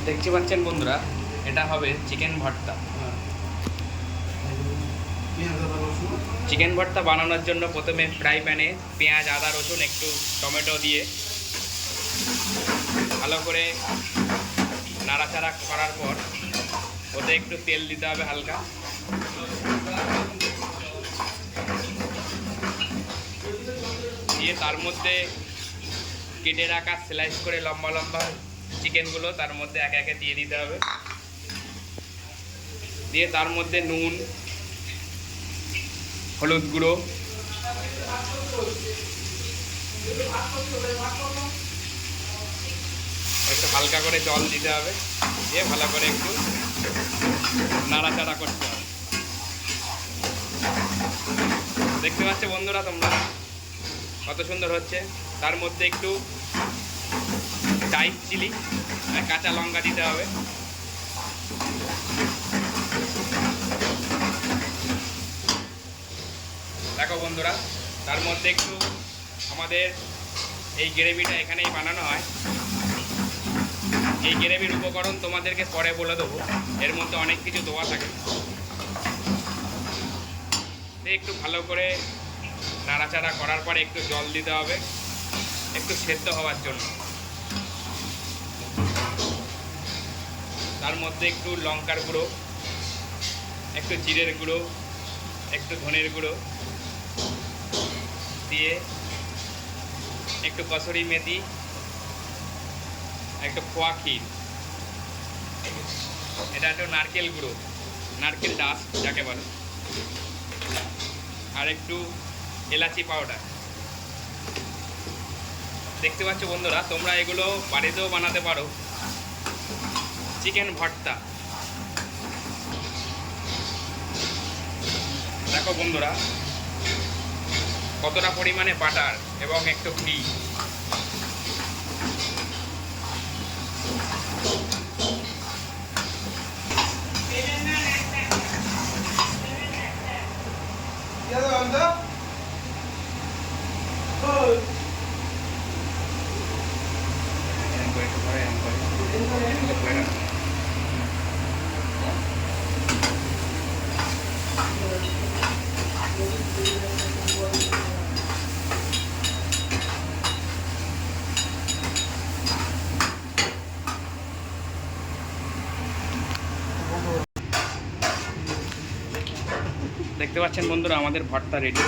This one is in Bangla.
দেখতে পাচ্ছেন বন্ধুরা, এটা হবে চিকেন ভর্তা। চিকেন ভর্তা বানানোর জন্য প্রথমে ফ্রাই প্যানে পেঁয়াজ, আদা, রসুন, একটু টমেটো দিয়ে ভালো করে নাড়াচাড়া করার পর ওতে একটু তেল দিতে হবে হালকা। দিয়ে তার মধ্যে কেটে রাখা স্লাইস করে লম্বা লম্বা চিকেনগুলো তার মধ্যে একে একে দিয়ে দিতে হবে। দিয়ে তার মধ্যে নুন, হলুদ গুঁড়ো, একটু হালকা করে জল দিতে হবে। দিয়ে ভালো করে একটু নাড়াচাড়া করতে হবে। দেখতে পাচ্ছ বন্ধুরা তোমরা কত সুন্দর হচ্ছে। তার মধ্যে একটু টাইট চিলি, কাঁচা লঙ্কা দিতে হবে। দেখো বন্ধুরা, তার মধ্যে একটু আমাদের এই গ্রেভিটা এখানেই বানানো হয়। এই গ্রেভির উপকরণ তোমাদেরকে পরে বলে দেবো, এর মধ্যে অনেক কিছু দেওয়া থাকে। একটু ভালো করে নাড়াচাড়া করার পরে একটু জল দিতে হবে একটু সেদ্ধ হওয়ার জন্য। তার মধ্যে একটু লঙ্কার গুঁড়ো, একটু জিরের গুঁড়ো, একটু ধনের গুঁড়ো দিয়ে একটু কসুরি মেথি, একটু খোয়া ক্ষীর, এটা একটু নারকেল গুঁড়ো, নারকেল ডাস্ট যাকে বলে, আর একটু এলাচি পাউডার। দেখতে পাচ্ছ বন্ধুরা, তোমরা এগুলো বাড়িতেও বানাতে পারো। চিকেন ভর্তা দেখো বন্ধুরা কতটা পরিমাণে বাটার এবং একটু ঘি। দেখতে পাচ্ছেন বন্ধুরা, আমাদের ভর্তা রেডি।